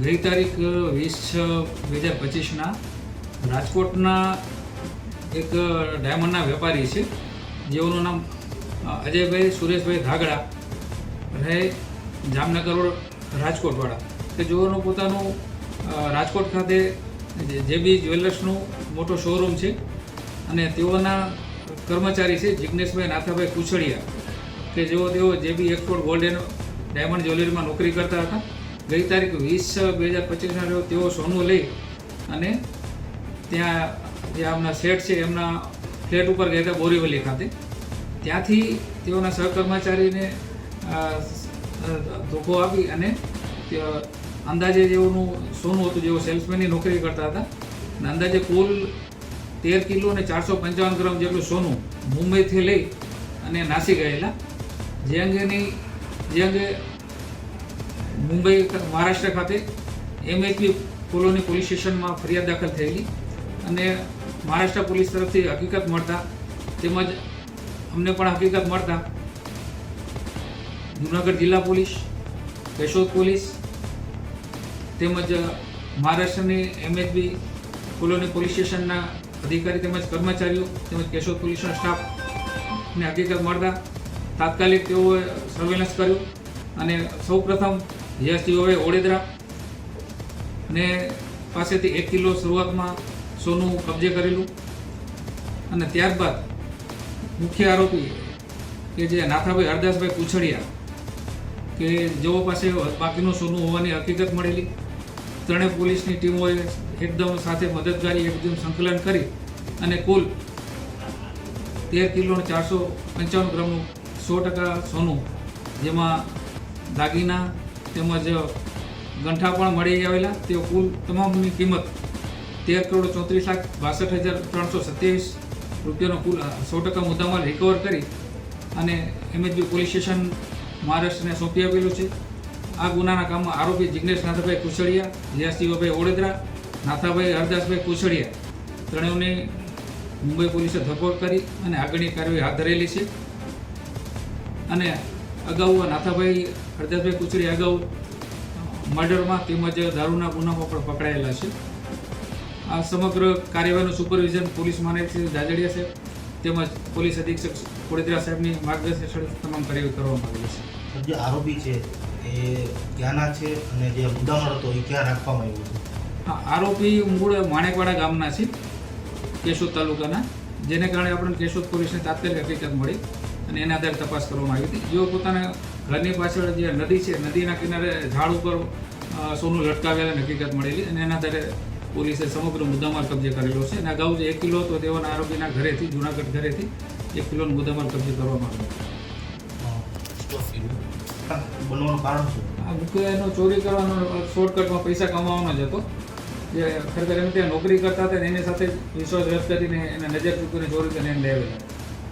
ગઈ તારીખ 20/6/2025 રાજકોટના એક ડાયમંડના વેપારી છે જેઓનું નામ અજયભાઈ સુરેશભાઈ ધાગડા રહે જામનગર રોડ રાજકોટવાળા કે જેઓનું પોતાનું રાજકોટ ખાતે જેબી જ્વેલર્સનું મોટો શોરૂમ છે અને તેઓના કર્મચારી છે જિગ્નેશભાઈ નાથાભાઈ કુછડિયા કે તેઓ જેબી એક્સપોર્ટ ગોલ્ડ એન્ડ ડાયમંડ જ્વેલરીમાં નોકરી કરતા હતા. ગઈ તારીખ 20/6/2025 રોજ તેઓ સોનું લઈ અને ત્યાં જે આમના શેઠ છે એમના ફ્લેટ ઉપર ગયા હતા બોરીવલી ખાતે. ત્યાંથી તેઓના સહકર્મચારીને ધોકો આપી અને અંદાજે જેઓનું સોનું હતું, જેઓ સેલ્સમેનની નોકરી કરતા હતા અને અંદાજે કુલ 13 કિલો અને 455 ગ્રામ જેટલું સોનું મુંબઈથી લઈ અને નાસી ગયેલા. જે અંગે મુંબઈ મહારાષ્ટ્ર ખાતે MHB કોલોની પોલીસ સ્ટેશનમાં ફરિયાદ દાખલ થયેલી અને મહારાષ્ટ્ર પોલીસ તરફથી હકીકત મળતા તેમજ અમને પણ હકીકત મળતા જૂનાગઢ જિલ્લા પોલીસ, કેશોદ પોલીસ તેમજ મહારાષ્ટ્રની MHB કોલોની પોલીસ સ્ટેશનના અધિકારી તેમજ કર્મચારીઓ તેમજ કેશોદ પોલીસનો સ્ટાફને હકીકત મળતા તાત્કાલિક તેઓએ સર્વેલન્સ કર્યું અને સૌપ્રથમ યશજીઓએ ઓડેદરા ને પાસેથી 1 કિલો શરૂઆતમાં સોનું કબજે કરેલું અને ત્યારબાદ મુખ્ય આરોપી કે જે નાથાભાઈ હરદાસભાઈ કુછડિયા કે જેઓ પાસે બાકીનું સોનું હોવાની હકીકત મળેલી. ત્રણેય પોલીસની ટીમોએ એકદમ સાથે મદદગારી એકદમ સંકલન કરી અને કુલ 13 કિલો અને 455 ગ્રામનું 100% સોનું, જેમાં દાગીના તેમજ ગંઠા પણ મળી આવેલા, તે કુલ તમામની કિંમત 13,34,62,327 રૂપિયાનો કુલ 100% મુદ્દામાલ રિકવર કરી અને MHB પોલીસ સ્ટેશન મહારાષ્ટ્રને સોંપી આપેલું છે. આ ગુનાના કામમાં આરોપી જિગ્નેશ નાથાભાઈ કુછડિયા, યશજીભાઈ ઓડેદરા, નાથાભાઈ હરદાસભાઈ કુછડિયા ત્રણેયને મુંબઈ પોલીસે ધરપકડ કરી અને આગળની કાર્યવાહી હાથ ધરેલી છે. અને અગાઉ નાથાભાઈ હરદાસભાઈ કુછડિયા અગાઉ મર્ડરમાં તેમજ દારૂના ગુનામાં પણ પકડાયેલા છે. આ સમગ્ર કાર્યવાહીનું સુપરવિઝન પોલીસ મહાનિરીક્ષક જાજડિયા સાહેબ તેમજ પોલીસ અધિક્ષક ઓડેદરા સાહેબની માર્ગદર્શન હેઠળ તમામ કાર્યવાહી કરવામાં આવેલી છે. જે આરોપી છે એ ક્યાંના છે અને જે મુદ્દામાલ હતો એ ક્યાં રાખવામાં આવ્યો છે? હા, આરોપી મૂળ માણેકવાડા ગામના છે, કેશોદ તાલુકાના, જેને કારણે આપણને કેશોદ પોલીસને તાત્કાલિક હકીકત મળી અને એના આધારે તપાસ કરવામાં આવી હતી. જેઓ પોતાના ઘરની પાછળ જે નદી છે, નદીના કિનારે ઝાડ ઉપર સોનું લટકાવેલા હકીકત મળેલી અને એના આધારે પોલીસે સમગ્ર મુદ્દામાલ કબજે કરેલો છે. અને અગાઉ જે 1 કિલો હતો તેઓના આરોપીના ઘરેથી, જૂનાગઢ ઘરેથી 1 કિલોનો મુદ્દામાલ કબજે કરવામાં આવ્યો. બનવાનું કારણ શું? આ મુખ્ય એનો ચોરી કરવાનો શોર્ટકટમાં પૈસા કમાવાનો જ હતો. જે ખરેખર એમ ત્યાં નોકરી કરતા હતા એની સાથે વિશ્વાસ વ્યક્ત કરીને એને નજર ચૂકીને ચોરી કરીને એને લેવેલા.